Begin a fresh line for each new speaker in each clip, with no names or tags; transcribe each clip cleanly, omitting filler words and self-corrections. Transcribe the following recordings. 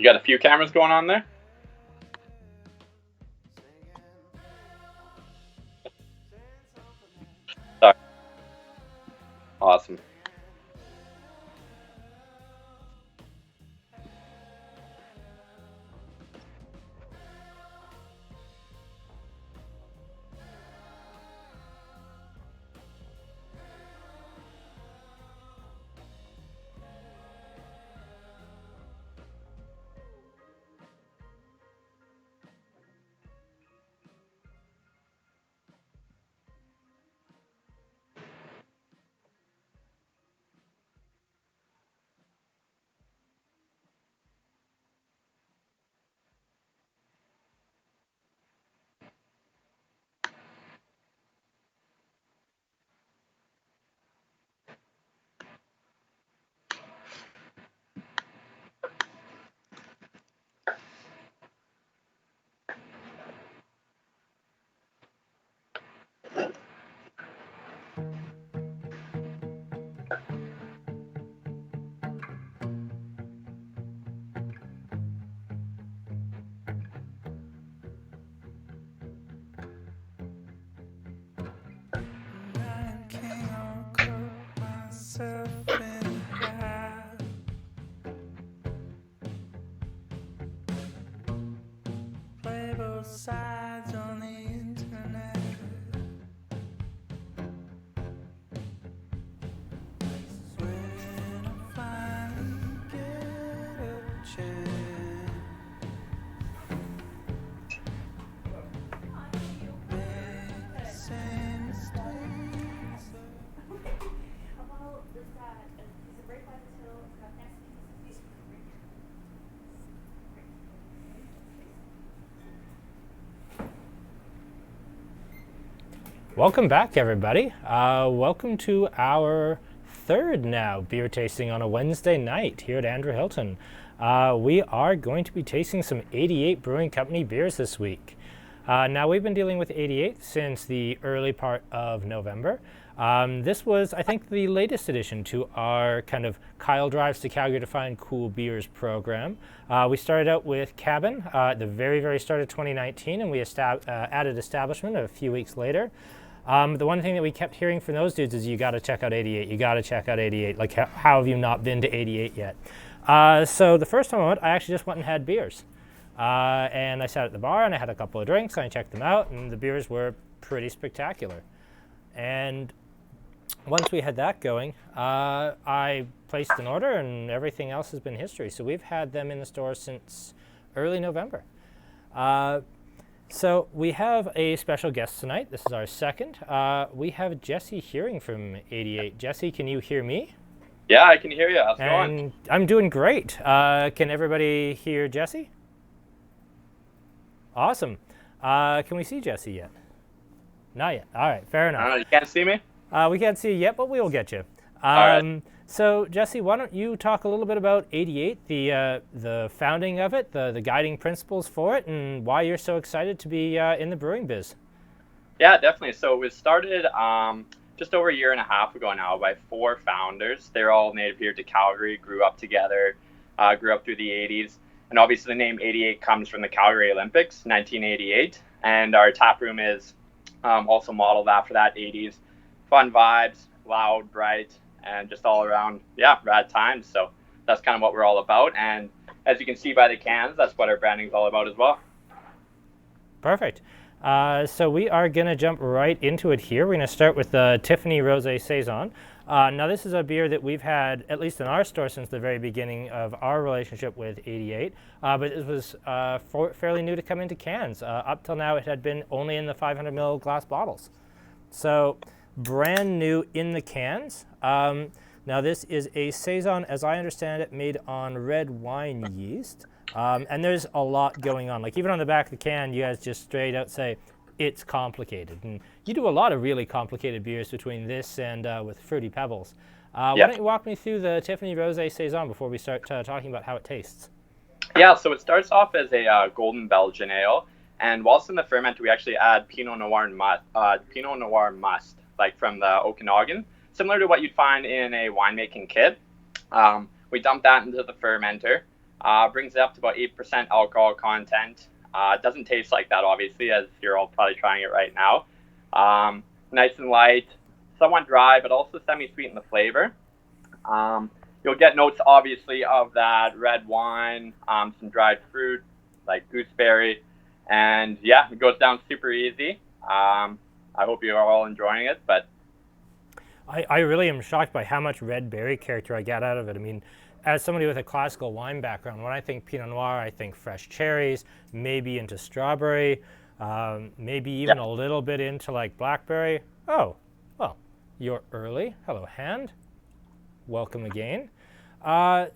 You got a few cameras going on there? Sorry. Awesome.
Sides on the internet. When I finally get a chance, make the same mistakes.
Welcome back, everybody. Welcome to our third now beer tasting on a Wednesday night here at Andrew Hilton. We are going to be tasting some 88 Brewing Company beers this week. Now, we've been dealing with 88 since the early part of November. This was, I think, the latest addition to our kind of Kyle Drives to Calgary to Find Cool Beers program. We started out with Cabin at the very, very start of 2019, and we added Establishment a few weeks later. The one thing that we kept hearing from those dudes is you got to check out 88. You got to check out 88. Like, how have you not been to 88 yet? So the first time I went, I actually just went and had beers. And I sat at the bar and I had a couple of drinks and I checked them out, and the beers were pretty spectacular. And once we had that going, I placed an order and everything else has been history. So we've had them in the store since early November. So we have a special guest tonight. This is our second. We have Jesse Hearing from 88. Jesse, can you hear me?
Yeah, I can hear you. How's it going?
I'm doing great. Can everybody hear Jesse? Awesome. Can we see Jesse yet? Not yet. All right, fair enough.
You can't see me?
We can't see you yet, but we will get you.
All right.
So, Jesse, why don't you talk a little bit about 88, the founding of it, the guiding principles for it, and why you're so excited to be in the brewing biz?
Yeah, definitely. So it was started just over a year and a half ago now by 4 founders. They're all native here to Calgary, grew up together, grew up through the 80s. And obviously the name 88 comes from the Calgary Olympics, 1988. And our tap room is also modeled after that, 80s. Fun vibes, loud, bright, and just all around, rad times. So that's kind of what we're all about. And as you can see by the cans, that's what our branding is all about as well.
Perfect. So we are going to jump right into it here. We're going to start with the Tiffany Rosé Saison. Now this is a beer that we've had, at least in our store, since the very beginning of our relationship with 88. But it was fairly new to come into cans. Up till now, it had been only in the 500 ml glass bottles. So brand new in the cans. Now this is a Saison, as I understand it, made on red wine yeast. And there's a lot going on. Like, even on the back of the can, you guys just straight out say, it's complicated. And you do a lot of really complicated beers between this and with Fruity Pebbles. Why don't you walk me through the Tiffany Rosé Saison before we start talking about how it tastes?
Yeah, so it starts off as a golden Belgian ale. And whilst in the ferment, we actually add Pinot Noir must, like from the Okanagan, similar to what you'd find in a winemaking kit. We dump that into the fermenter. Brings it up to about 8% alcohol content. Doesn't taste like that, obviously, as you're all probably trying it right now. Nice and light, somewhat dry, but also semi-sweet in the flavor. You'll get notes, obviously, of that red wine, some dried fruit, like gooseberry, and yeah, it goes down super easy. I hope you are all enjoying it, but
I really am shocked by how much red berry character I get out of it. I mean, as somebody with a classical wine background, when I think Pinot Noir, I think fresh cherries, maybe into strawberry, maybe even a little bit into like blackberry. Oh, well, you're early. Hello, Hand. Welcome again.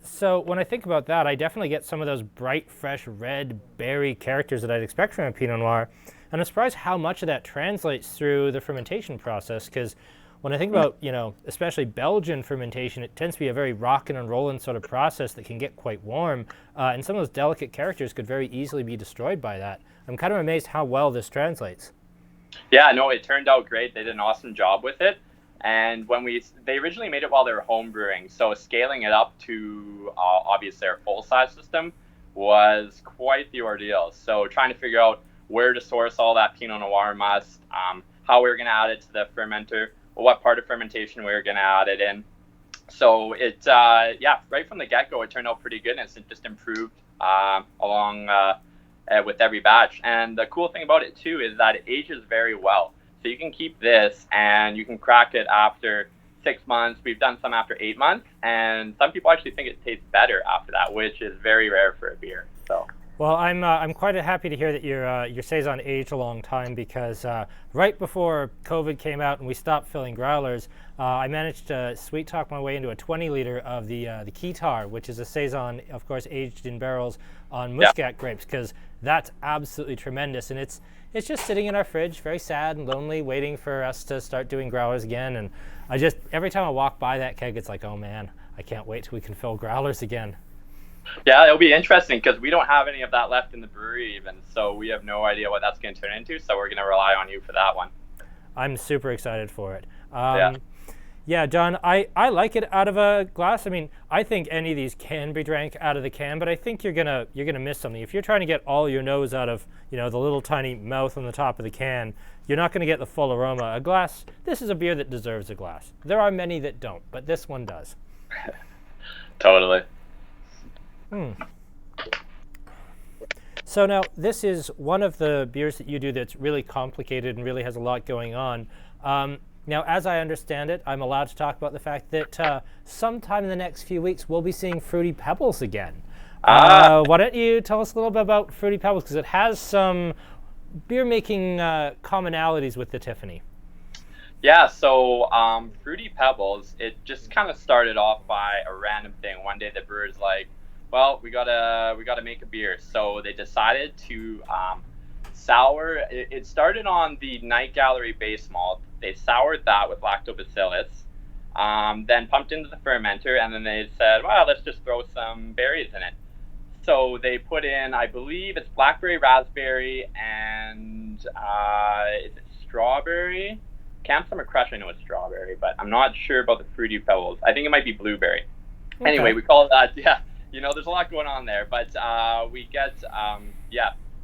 So when I think about that, I definitely get some of those bright, fresh red berry characters that I'd expect from a Pinot Noir. And I'm surprised how much of that translates through the fermentation process, because when I think about, especially Belgian fermentation, it tends to be a very rockin' and rollin' sort of process that can get quite warm, and some of those delicate characters could very easily be destroyed by that. I'm kind of amazed how well this translates.
Yeah, no, it turned out great. They did an awesome job with it. And they originally made it while they were home brewing, so scaling it up to obviously their full-size system was quite the ordeal. So trying to figure out where to source all that Pinot Noir must, how we were going to add it to the fermenter, what part of fermentation we were going to add it in. So right from the get-go, it turned out pretty good, and it's just improved along with every batch. And the cool thing about it too is that it ages very well. So you can keep this and you can crack it after 6 months. We've done some after 8 months, and some people actually think it tastes better after that, which is very rare for a beer. So.
Well, I'm quite happy to hear that your Saison aged a long time, because right before COVID came out and we stopped filling growlers, I managed to sweet talk my way into a 20-liter of the Kviek, which is a Saison, of course, aged in barrels on Muscat grapes, because that's absolutely tremendous. And it's just sitting in our fridge, very sad and lonely, waiting for us to start doing growlers again. And every time I walk by that keg, it's like, oh man, I can't wait till we can fill growlers again.
Yeah, it'll be interesting because we don't have any of that left in the brewery even, so we have no idea what that's going to turn into, so we're going to rely on you for that one.
I'm super excited for it. Yeah, John, I like it out of a glass. I mean, I think any of these can be drank out of the can, but I think you're gonna miss something. If you're trying to get all your nose out of the little tiny mouth on the top of the can, you're not going to get the full aroma. A glass, this is a beer that deserves a glass. There are many that don't, but this one does.
Totally.
So now, this is one of the beers that you do that's really complicated and really has a lot going on. Now, as I understand it, I'm allowed to talk about the fact that sometime in the next few weeks, we'll be seeing Fruity Pebbles again. Why don't you tell us a little bit about Fruity Pebbles, because it has some beer-making commonalities with the Tiffany.
Yeah, so Fruity Pebbles, it just kind of started off by a random thing. One day the brewer's like, well, we gotta make a beer. So they decided to sour. It started on the Night Gallery base malt. They soured that with lactobacillus, then pumped into the fermenter, and then they said, well, let's just throw some berries in it. So they put in, I believe it's blackberry, raspberry, and is it strawberry? Camp Summer Crush, I know it's strawberry, but I'm not sure about the Fruity Pebbles. I think it might be blueberry. Okay. Anyway, we call it that, yeah. There's a lot going on there, but we get,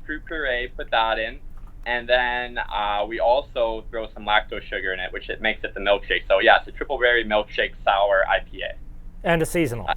fruit puree, put that in, and then we also throw some lactose sugar in it, which it makes it the milkshake. So yeah, it's a triple berry milkshake sour IPA.
And a seasonal.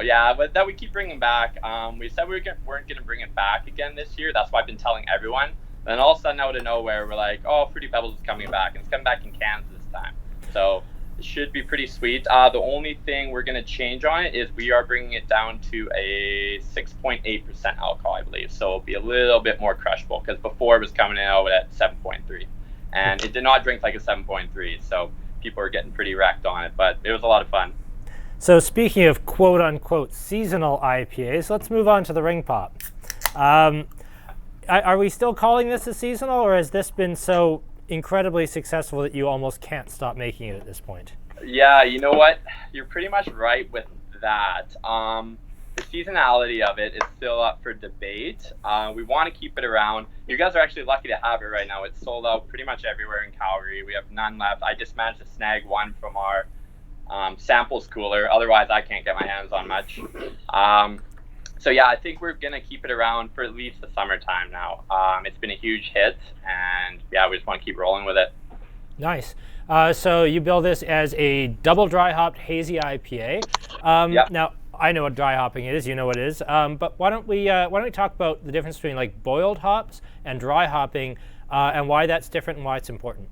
Yeah, but that we keep bringing back. We said we weren't going to bring it back again this year. That's why I've been telling everyone. Then all of a sudden, out of nowhere, we're like, oh, Fruity Pebbles is coming back, and it's coming back in cans this time. So it should be pretty sweet. The only thing we're going to change on it is we are bringing it down to a 6.8% alcohol, I believe. So it'll be a little bit more crushable, because before it was coming out at 7.3. And it did not drink like a 7.3, so people were getting pretty wrecked on it, but it was a lot of fun.
So speaking of quote-unquote seasonal IPAs, let's move on to the Ring Pop. Are we still calling this a seasonal, or has this been so incredibly successful that you almost can't stop making it at this point?
Yeah, you know what? You're pretty much right with that. The seasonality of it is still up for debate. We want to keep it around. You guys are actually lucky to have it right now. It's sold out pretty much everywhere in Calgary. We have none left. I just managed to snag one from our sample's cooler. Otherwise, I can't get my hands on much. So yeah, I think we're gonna keep it around for at least the summertime now. It's been a huge hit, and yeah, we just want to keep rolling with it.
Nice. So you build this as a double dry hopped hazy IPA.
Yep.
Now I know what dry hopping is. You know what it is. But why don't we talk about the difference between like boiled hops and dry hopping, and why that's different and why it's important.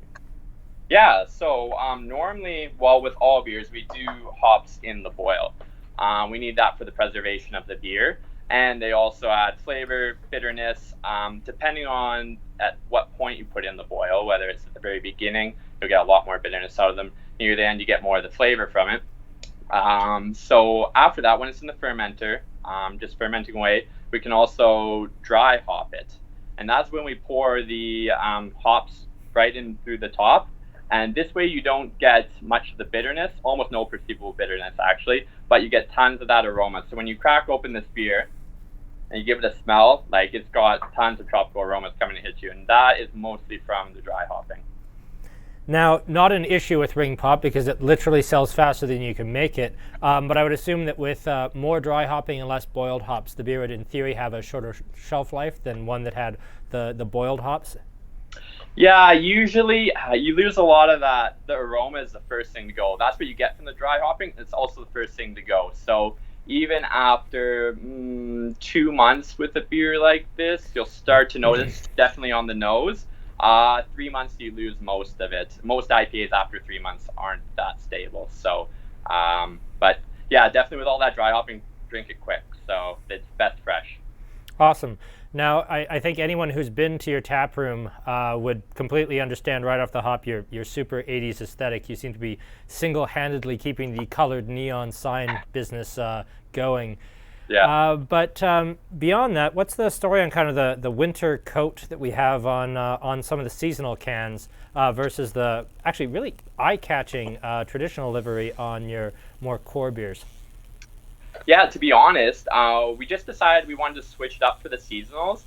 Yeah. So normally, well, with all beers, we do hops in the boil. We need that for the preservation of the beer, and they also add flavor, bitterness, depending on at what point you put in the boil. Whether it's at the very beginning, you'll get a lot more bitterness out of them. Near the end, you get more of the flavor from it. So after that, when it's in the fermenter, just fermenting away, we can also dry hop it, and that's when we pour the hops right in through the top. And this way you don't get much of the bitterness, almost no perceivable bitterness actually, but you get tons of that aroma. So when you crack open this beer and you give it a smell, like it's got tons of tropical aromas coming to hit you, and that is mostly from the dry hopping.
Now, not an issue with ring pop because it literally sells faster than you can make it, but I would assume that with more dry hopping and less boiled hops, the beer would in theory have a shorter shelf life than one that had the boiled hops.
Yeah, usually you lose a lot of that. The aroma is the first thing to go. That's what you get from the dry hopping. It's also the first thing to go. So even after 2 months with a beer like this, you'll start to notice definitely on the nose. 3 months you lose most of it. Most IPAs after 3 months aren't that stable. So, but yeah, definitely with all that dry hopping, drink it quick. So it's best fresh.
Awesome. Now, I think anyone who's been to your tap room would completely understand right off the hop your super 80s aesthetic. You seem to be single-handedly keeping the colored neon sign business going.
Yeah.
But beyond that, what's the story on kind of the winter coat that we have on some of the seasonal cans versus the actually really eye-catching traditional livery on your more core beers?
Yeah, to be honest, we just decided we wanted to switch it up for the seasonals.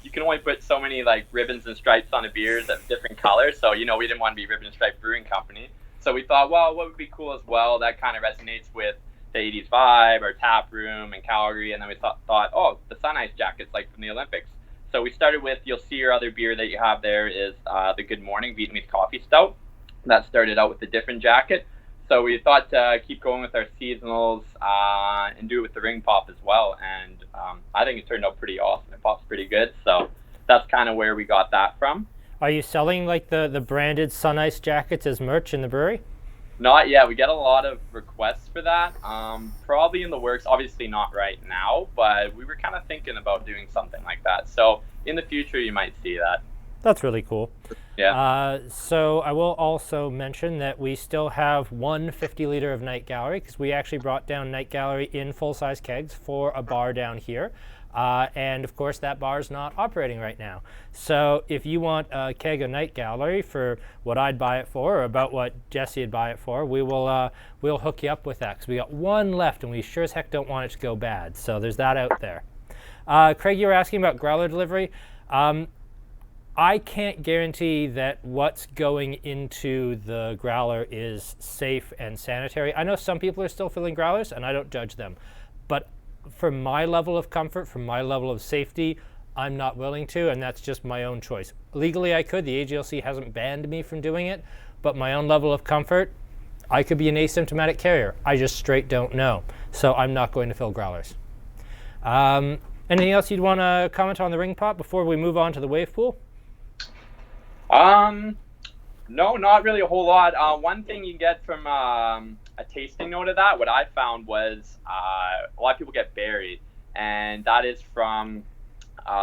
You can only put so many like ribbons and stripes on a beer of different colors, so we didn't want to be Ribbon and Stripe Brewing Company. So we thought, well, what would be cool as well that kind of resonates with the 80s vibe, our tap room in Calgary, and then we thought, oh, the Sun Ice jackets like from the Olympics. So we started with, you'll see your other beer that you have there is the Good Morning Vietnamese Coffee Stout. That started out with a different jacket. So we thought to keep going with our seasonals and do it with the ring pop as well. And I think it turned out pretty awesome. It pops pretty good. So that's kind of where we got that from.
Are you selling like the branded Sun Ice jackets as merch in the brewery?
Not yet. We get a lot of requests for that. Probably in the works. Obviously not right now, but we were kind of thinking about doing something like that. So in the future, you might see that.
That's really cool.
Yeah.
So I will also mention that we still have 1 50-liter of Night Gallery because we actually brought down Night Gallery in full-size kegs for a bar down here. And of course that bar is not operating right now. So if you want a keg of Night Gallery for what I'd buy it for or about what Jesse would buy it for, we'll hook you up with that because we got 1 left and we sure as heck don't want it to go bad. So there's that out there. Craig, you were asking about growler delivery. I can't guarantee that what's going into the growler is safe and sanitary. I know some people are still filling growlers, and I don't judge them. But for my level of comfort, for my level of safety, I'm not willing to, and that's just my own choice. Legally, I could. The AGLC hasn't banned me from doing it, but my own level of comfort, I could be an asymptomatic carrier. I just straight don't know. So I'm not going to fill growlers. Anything else you'd want to comment on the ring pop before we move on to the wave pool?
No, not really a whole lot. One thing you get from a tasting note of that, what I found was a lot of people get berry, and that is from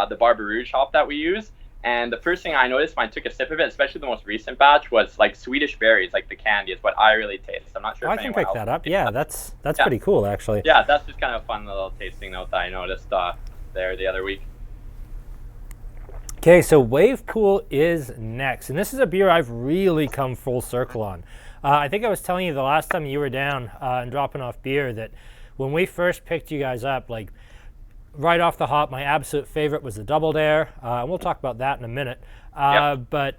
the Barber Rouge hop that we use. And the first thing I noticed when I took a sip of it, especially the most recent batch, was like Swedish berries, like the candy is what I really taste. I'm not sure if
I can pick that up. Yeah, that's
yeah.
pretty cool, actually.
Yeah, that's just kind of a fun little tasting note that I noticed there the other week.
Okay, so Wave Pool is next, and this is a beer I've really come full circle on. I think I was telling you the last time you were down and dropping off beer that when we first picked you guys up, like right off the hop, my absolute favorite was the Double Dare. We'll talk about that in a minute.
Yep.
But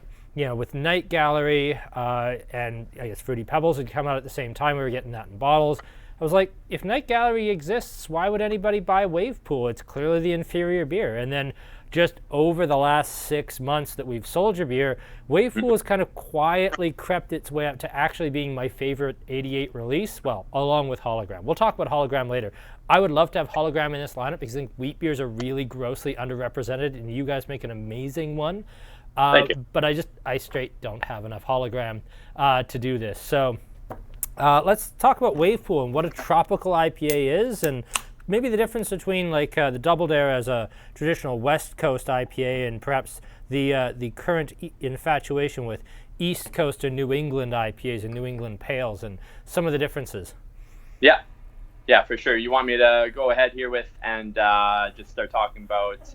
with Night Gallery and I guess Fruity Pebbles had come out at the same time. We were getting that in bottles. I was like, if Night Gallery exists, why would anybody buy Wave Pool? It's clearly the inferior beer. And then just over the last 6 months that we've sold your beer, Wave Pool has kind of quietly crept its way up to actually being my favorite 88 release, well, along with Hologram. We'll talk about Hologram later. I would love to have Hologram in this lineup because I think wheat beers are really grossly underrepresented, and you guys make an amazing one.
Thank you.
But I straight don't have enough Hologram to do this. So let's talk about Wave Pool and what a tropical IPA is, and maybe the difference between like the Double Dare as a traditional West Coast IPA and perhaps the current infatuation with East Coast or New England IPAs and New England Pales and some of the differences.
Yeah, for sure. You want me to go ahead here with and just start talking about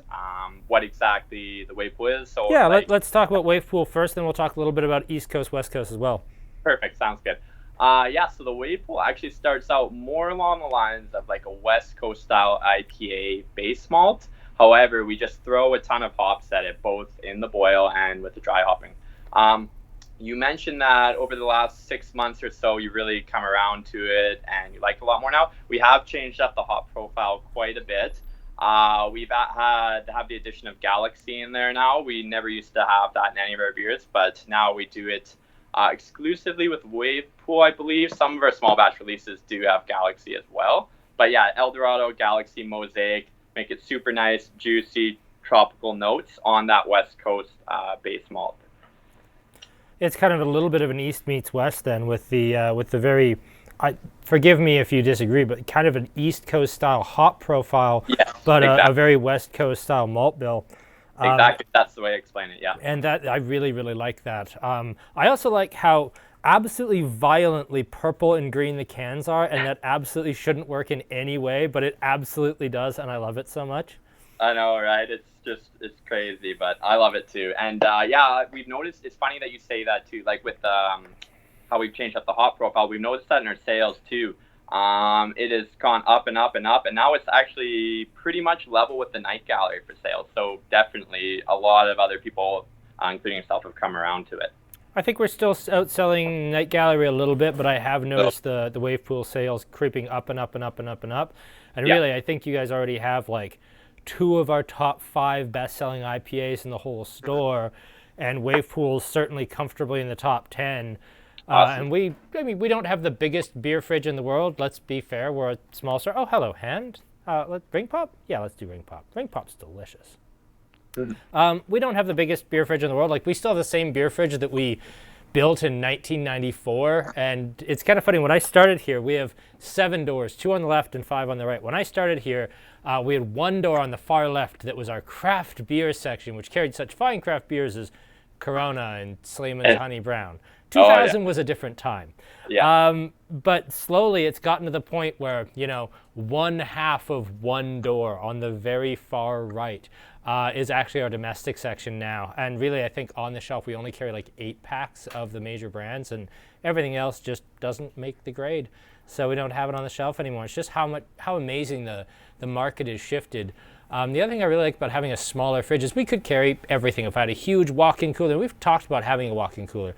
what exactly the Wave Pool is? So
yeah, let's talk about Wave Pool first, then we'll talk a little bit about East Coast, West Coast as well.
Perfect, sounds good. So the Wave Pool actually starts out more along the lines of like a West Coast style IPA base malt. However, we just throw a ton of hops at it, both in the boil and with the dry hopping. You mentioned that over the last 6 months or so, you really come around to it and you like it a lot more now. We have changed up the hop profile quite a bit. We've had to have the addition of Galaxy in there now. We never used to have that in any of our beers, but now we do it exclusively with Wave Pool, I believe. Some of our small batch releases do have Galaxy as well. But yeah, Eldorado, Galaxy, Mosaic make it super nice, juicy, tropical notes on that West Coast base malt.
It's kind of a little bit of an East meets West then with the very, forgive me if you disagree, but kind of an East Coast style hop profile,
Yes,
but
exactly.
a very West Coast style malt bill.
Exactly, that's the way I explain it, yeah.
And that I really, really like that. I also like how absolutely violently purple and green the cans are, and that absolutely shouldn't work in any way, but it absolutely does, and I love it so much.
I know, right? It's crazy, but I love it too. And we've noticed, it's funny that you say that too, like with how we've changed up the hop profile, we've noticed that in our sales too. It has gone up and up and up, and now it's actually pretty much level with the Night Gallery for sales. So definitely a lot of other people, including yourself, have come around to it.
I think we're still outselling Night Gallery a little bit, but I have noticed the Wave Pool sales creeping up and up and up and up and up. And really, I think you guys already have like 2 of our top 5 best-selling IPAs in the whole store, and Wave Pool's certainly comfortably in the top 10.
Awesome.
And we don't have the biggest beer fridge in the world. Let's be fair, we're a small store. Oh, hello, Hand. Ring Pop? Yeah, let's do Ring Pop. Ring Pop's delicious. We don't have the biggest beer fridge in the world. Like, we still have the same beer fridge that we built in 1994, and it's kind of funny. When I started here, we have 7 doors, 2 on the left and 5 on the right. When I started here, we had 1 door on the far left that was our craft beer section, which carried such fine craft beers as Corona and Sleeman's Honey Brown. 2000 was a different time.
Yeah.
But slowly it's gotten to the point where, 1/2 of 1 door on the very far right is actually our domestic section now. And really, I think on the shelf, we only carry like 8 packs of the major brands, and everything else just doesn't make the grade. So we don't have it on the shelf anymore. It's just how amazing the market has shifted. The other thing I really like about having a smaller fridge is we could carry everything. If I had a huge walk-in cooler, we've talked about having a walk-in cooler,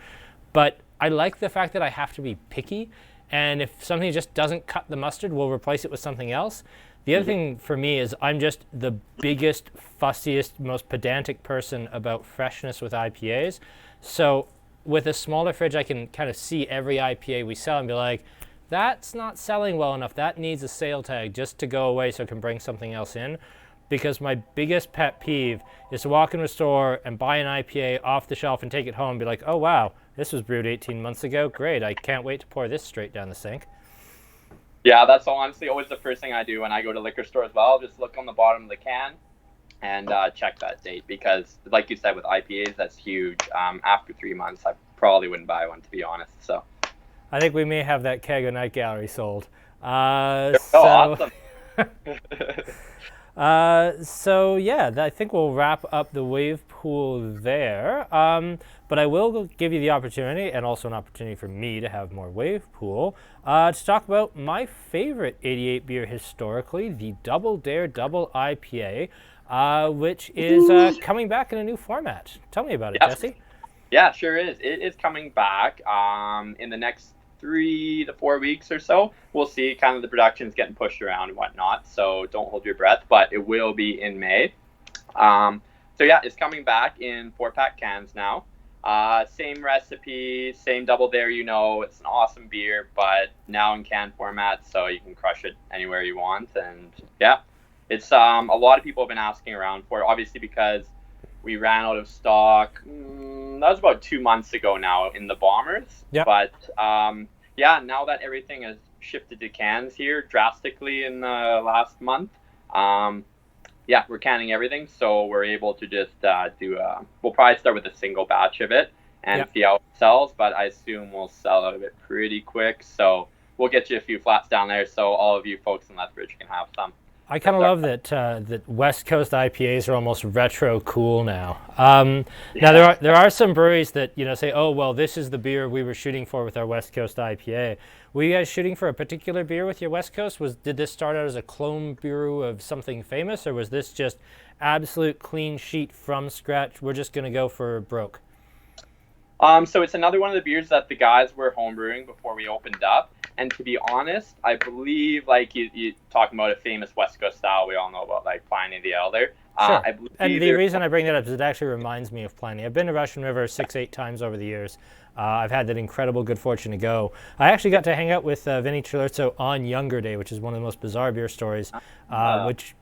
but I like the fact that I have to be picky, and if something just doesn't cut the mustard, we'll replace it with something else. The other thing for me is I'm just the biggest, fussiest, most pedantic person about freshness with IPAs. So with a smaller fridge, I can kind of see every IPA we sell and be like, that's not selling well enough. That needs a sale tag just to go away so I can bring something else in. Because my biggest pet peeve is to walk into a store and buy an IPA off the shelf and take it home and be like, oh, wow, this was brewed 18 months ago. Great, I can't wait to pour this straight down the sink.
Yeah, that's honestly always the first thing I do when I go to liquor store as well. Just look on the bottom of the can and check that date, because like you said with IPAs, that's huge. After 3 months, I probably wouldn't buy one, to be honest. So
I think we may have that keg of Night Gallery sold.
Awesome.
So yeah, I think we'll wrap up the Wave Pool there. But I will give you the opportunity, and also an opportunity for me to have more Wave Pool, to talk about my favorite 88 beer historically, the Double Dare Double IPA, which is coming back in a new format. Tell me about it, Jesse.
Yeah, sure is. It is coming back in the next 3 to 4 weeks or so. We'll see. Kind of the production's getting pushed around and whatnot, so don't hold your breath. But it will be in May. So yeah, it's coming back in 4-pack cans now. Same recipe, same double dare. It's an awesome beer, but now in can format, so you can crush it anywhere you want. And yeah, it's a lot of people have been asking around for it, obviously because we ran out of stock. That was about 2 months ago now in the bombers.
Yeah.
But yeah, now that everything has shifted to cans here drastically in the last month, yeah, we're canning everything, so we're able to just we'll probably start with a single batch of it and see how it sells, but I assume we'll sell out of it pretty quick, so we'll get you a few flats down there so all of you folks in Lethbridge can have some.
I kind of love that West Coast IPAs are almost retro cool now. Now there are some breweries that say, oh well, this is the beer we were shooting for with our West Coast IPA. Were you guys shooting for a particular beer with your West Coast? Did this start out as a clone brew of something famous, or was this just absolute clean sheet from scratch? We're just gonna go for broke.
So it's another one of the beers that the guys were homebrewing before we opened up. And to be honest, I believe, like you talking about a famous West Coast style, we all know about like Pliny the Elder.
Sure. And the reason I bring that up is it actually reminds me of Pliny. I've been to Russian River 6-8 times over the years. I've had that incredible good fortune to go. I actually got to hang out with Vinny Chilurzo on Younger Day, which is one of the most bizarre beer stories, which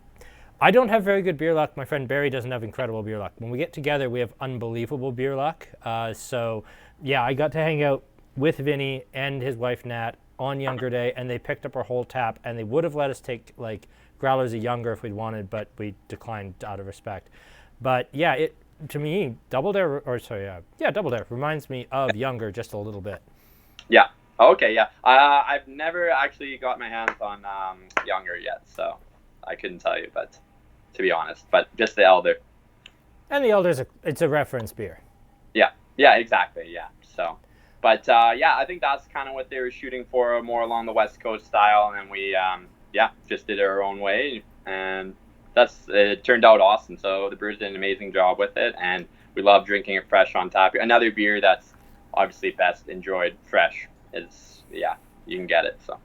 I don't have very good beer luck. My friend Barry doesn't have incredible beer luck. When we get together, we have unbelievable beer luck. So yeah, I got to hang out with Vinny and his wife Nat on Younger Day, and they picked up our whole tap, and they would have let us take like growlers of Younger if we'd wanted, but we declined out of respect. But yeah, to me, Double Dare reminds me of Younger just a little bit.
Yeah. Okay. Yeah. I've never actually got my hands on Younger yet, so I couldn't tell you, but to be honest, but just the Elder.
And the Elder's it's a reference beer.
Yeah. Yeah. Exactly. Yeah. So. But yeah, I think that's kind of what they were shooting for, more along the West Coast style, and then we just did it our own way, and it turned out awesome. So the brewers did an amazing job with it, and we love drinking it fresh on tap. Another beer that's obviously best enjoyed fresh is you can get it. So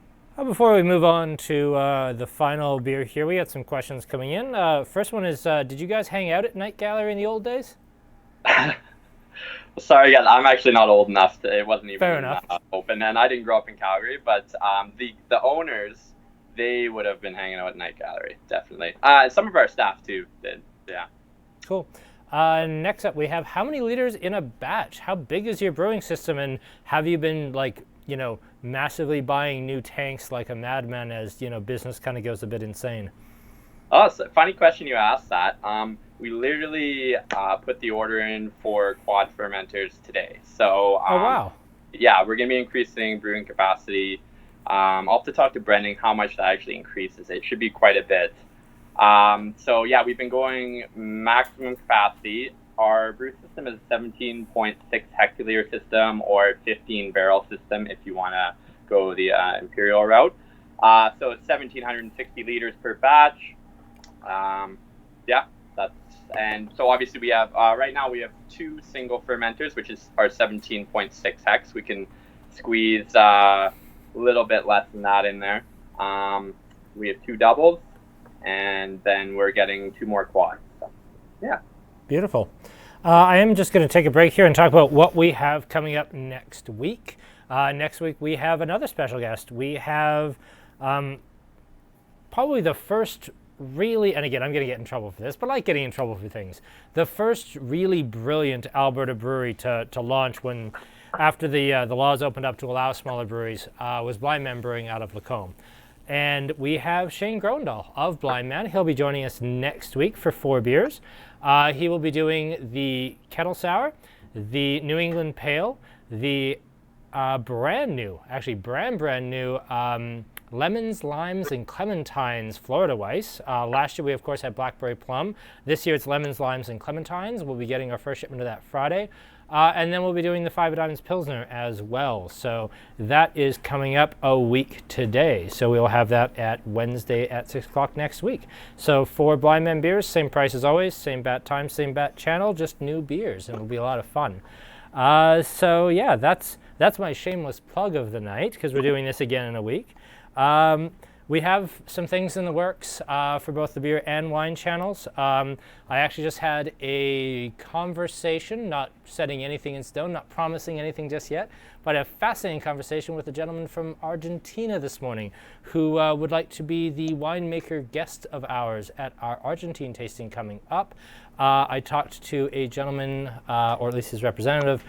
before we move on to the final beer here, we got some questions coming in. First one is, did you guys hang out at Night Gallery in the old days?
Sorry, again, I'm actually not old enough. It wasn't even open, and I didn't grow up in Calgary. But the owners, they would have been hanging out at Night Gallery, definitely. Some of our staff too did. Yeah.
Cool. Next up, we have how many liters in a batch? How big is your brewing system, and have you been massively buying new tanks like a madman as business kind of goes a bit insane?
Oh, so funny question you asked that. We literally put the order in for quad fermenters today. So,
oh, wow.
Yeah, we're going to be increasing brewing capacity. I'll have to talk to Brendan how much that actually increases. It should be quite a bit. So, yeah, we've been going maximum capacity. Our brew system is a 17.6 hectoliter system or 15 barrel system if you want to go the imperial route. So it's 1,760 liters per batch. And so obviously we have, right now we have 2 single fermenters, which is our 17.6 hex. We can squeeze a little bit less than that in there. We have 2 doubles, and then we're getting 2 more quads. So, yeah.
Beautiful. I am just going to take a break here and talk about what we have coming up next week. Next week we have another special guest. We have probably the first really, and again, I'm going to get in trouble for this, but I like getting in trouble for things. The first really brilliant Alberta brewery to launch after the laws opened up to allow smaller breweries was Blind Man Brewing out of Lacombe. And we have Shane Grondahl of Blind Man. He'll be joining us next week for 4 beers. He will be doing the Kettle Sour, the New England Pale, the brand new Lemons, Limes, and Clementines Florida Weiss. Last year we of course had Blackberry Plum. This year it's Lemons, Limes, and Clementines. We'll be getting our first shipment of that Friday. And then we'll be doing the Five Diamonds Pilsner as well. So that is coming up a week today. So we'll have that at Wednesday at 6 o'clock next week. So for Blind Man beers, same price as always, same bat time, same bat channel, just new beers, and it'll be a lot of fun. So yeah, that's my shameless plug of the night because we're doing this again in a week. We have some things in the works for both the beer and wine channels. I actually just had a conversation, not setting anything in stone, not promising anything just yet, but a fascinating conversation with a gentleman from Argentina this morning who would like to be the winemaker guest of ours at our Argentine tasting coming up. I talked to a gentleman, or at least his representative,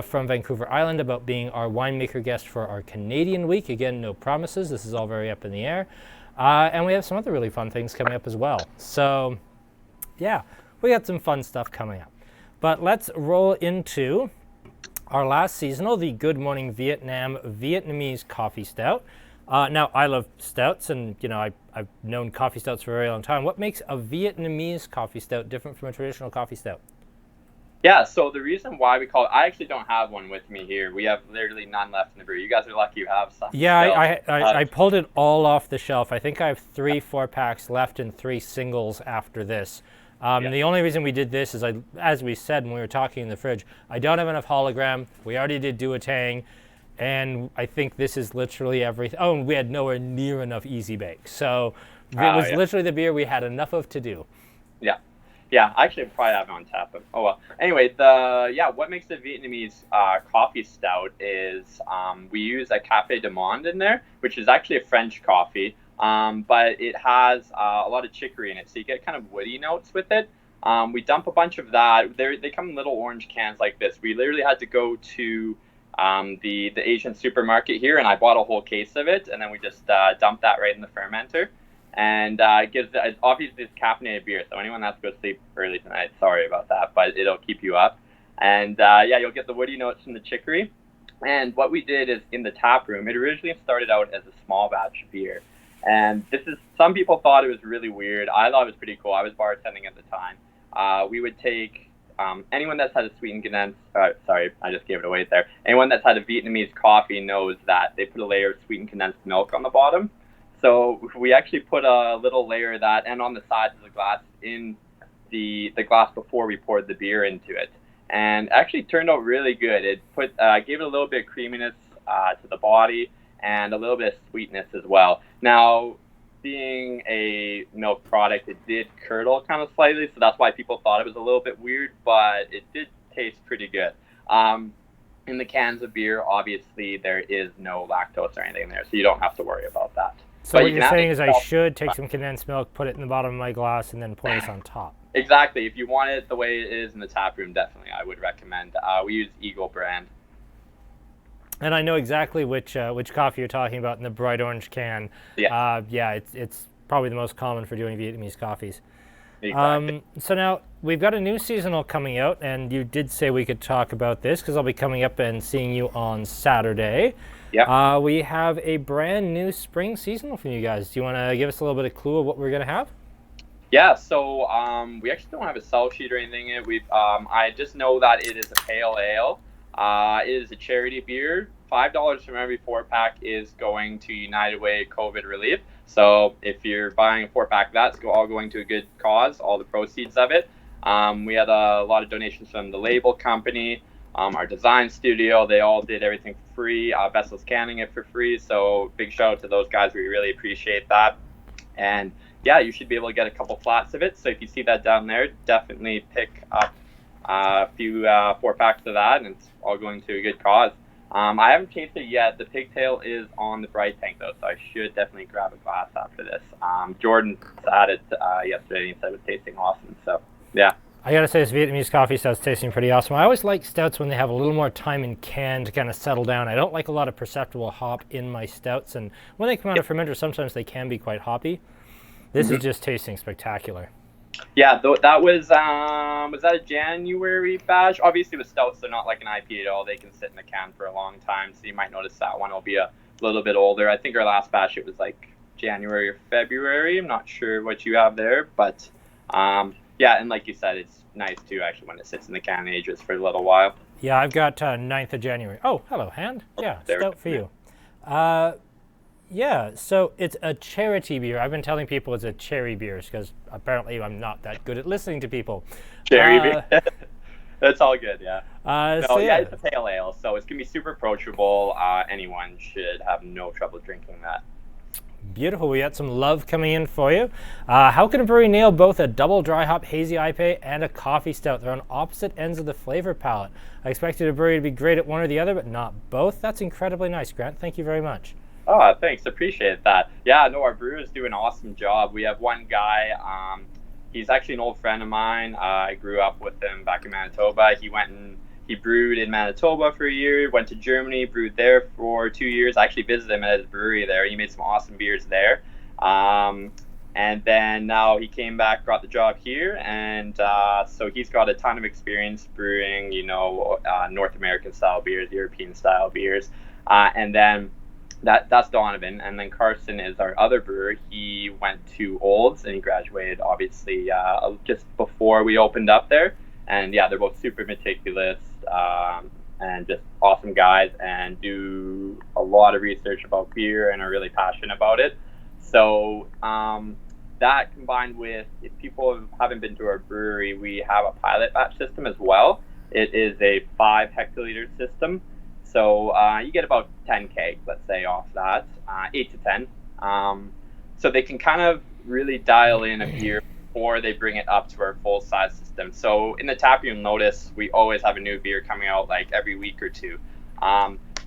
from Vancouver Island about being our winemaker guest for our Canadian week. Again, no promises. This is all very up in the air. And we have some other really fun things coming up as well. So, yeah, we got some fun stuff coming up. But let's roll into our last seasonal, the Good Morning Vietnam Vietnamese Coffee Stout. Now, I love stouts, and I've known coffee stouts for a very long time. What makes a Vietnamese coffee stout different from a traditional coffee stout?
Yeah, so the reason why we call it, I actually don't have one with me here. We have literally none left in the brew. You guys are lucky you have some.
Yeah, I pulled it all off the shelf. I think I have 3 4-packs left and 3 singles after this. The only reason we did this is, as we said when we were talking in the fridge, I don't have enough hologram. We already did do a tang. And I think this is literally everything. Oh, and we had nowhere near enough easy bake. So it was literally the beer we had enough of to do.
Yeah. Yeah, actually, I probably have it on tap. But, oh, well. Anyway, what makes the Vietnamese coffee stout is we use a Café du Monde in there, which is actually a French coffee. But it has a lot of chicory in it. So you get kind of woody notes with it. We dump a bunch of that. They come in little orange cans like this. We literally had to go to the Asian supermarket here, and I bought a whole case of it, and then we just dumped that right in the fermenter, and it's obviously it's caffeinated beer, so anyone that has to go sleep early tonight, sorry about that, but it'll keep you up. And you'll get the woody notes from the chicory. And what we did is, in the tap room, it originally started out as a small batch beer, and some people thought it was really weird. I thought it was pretty cool. I was bartending at the time. We would take anyone that's had a sweetened condensed, sorry, I just gave it away there. Anyone that's had a Vietnamese coffee knows that they put a layer of sweetened condensed milk on the bottom. So we actually put a little layer of that, and on the sides of the glass, in the glass before we poured the beer into it. And actually turned out really good. It gave it a little bit of creaminess to the body and a little bit of sweetness as well. Now, being a milk product, it did curdle kind of slightly, so that's why people thought it was a little bit weird, but it did taste pretty good. In the cans of beer, obviously, there is no lactose or anything there, so you don't have to worry about that.
So what you're saying is I should take some condensed milk, put it in the bottom of my glass, and then pour this on top.
Exactly. If you want it the way it is in the tap room, definitely, I would recommend. We use Eagle brand.
And I know exactly which coffee you're talking about in the bright orange can.
Yeah.
It's probably the most common for doing Vietnamese coffees.
Exactly.
So now we've got a new seasonal coming out, and you did say we could talk about this because I'll be coming up and seeing you on Saturday.
Yeah.
We have a brand new spring seasonal from you guys. Do you want to give us a little bit of clue of what we're going to have?
Yeah, so we actually don't have a sell sheet or anything. I just know that it is a pale ale. It is a charity beer. $5 from every 4-pack is going to United Way COVID relief. So if you're buying a 4-pack, that's all going to a good cause, all the proceeds of it. We had a lot of donations from the label company, our design studio. They all did everything for free. Vessel's canning it for free. So big shout out to those guys. We really appreciate that. And yeah, you should be able to get a couple flats of it. So if you see that down there, definitely pick up a few 4-packs of that, and it's all going to a good cause. I haven't tasted it yet. The pigtail is on the bright tank though, so I should definitely grab a glass after this. Jordan had it yesterday, and he said it was tasting awesome. So yeah.
I gotta say, this Vietnamese coffee stout's tasting pretty awesome. I always like stouts when they have a little more time in can to kind of settle down. I don't like a lot of perceptible hop in my stouts, and when they come out of fermenter, sometimes they can be quite hoppy. This is just tasting spectacular.
Yeah, that was that a January batch? Obviously with stouts, they're not like an IPA at all. They can sit in the can for a long time, so you might notice that one will be a little bit older. I think our last batch, it was like January or February. I'm not sure what you have there, but yeah, and like you said, it's nice too actually when it sits in the can and ages for a little while.
Yeah, I've got 9th of January. Oh, hello, Hand. Yeah, stout for you. Yeah, so it's a charity beer. I've been telling people it's a cherry beer because apparently I'm not that good at listening to people.
Cherry beer. That's all good, yeah. No,
So
yeah,
yeah,
it's a pale ale, so it's gonna be super approachable. Anyone should have no trouble drinking that.
beautiful. We got some love coming in for you. How can a brewery nail both a double dry hop hazy IPA and a coffee stout? They're on opposite ends of the flavor palette. I expected a brewery to be great at one or the other, but not both. That's incredibly nice, Grant. Thank you very much.
Oh, thanks. Appreciate that. Yeah, no, our brewers do an awesome job. We have one guy. He's actually an old friend of mine. I grew up with him back in Manitoba. He went and he brewed in Manitoba for a year, went to Germany, brewed there for 2 years. I actually visited him at his brewery there. He made some awesome beers there. And then now he came back, got the job here, and so he's got a ton of experience brewing, North American style beers, European style beers, and then that's Donovan, and then Carson is our other brewer. He went to Olds and he graduated obviously just before we opened up there, and yeah, they're both super meticulous and just awesome guys and do a lot of research about beer and are really passionate about it. So that combined with, if people haven't been to our brewery, we have a pilot batch system as well. It is a 5 hectoliter system. So you get about 10 kegs, let's say, off that, 8 to 10. So they can kind of really dial in a beer before they bring it up to our full-size system. So in the tap room, notice we always have a new beer coming out like every week or two.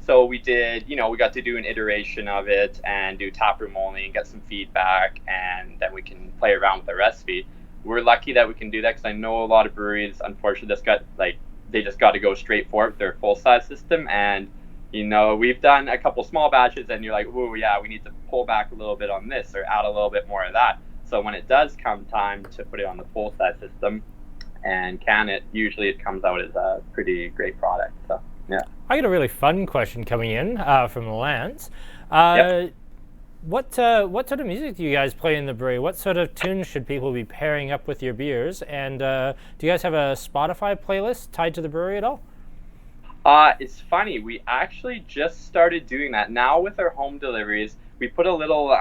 So we did, we got to do an iteration of it and do tap room only and get some feedback, and then we can play around with the recipe. We're lucky that we can do that because I know a lot of breweries, unfortunately, they just got to go straight for it with their full-size system. And, we've done a couple small batches and you're like, oh, yeah, we need to pull back a little bit on this or add a little bit more of that. So when it does come time to put it on the full-size system and can it, usually it comes out as a pretty great product. So, yeah.
I got a really fun question coming in from Lance.
Yep.
What sort of music do you guys play in the brewery? What sort of tunes should people be pairing up with your beers? And do you guys have a Spotify playlist tied to the brewery at all?
It's funny. We actually just started doing that. Now with our home deliveries, we put a little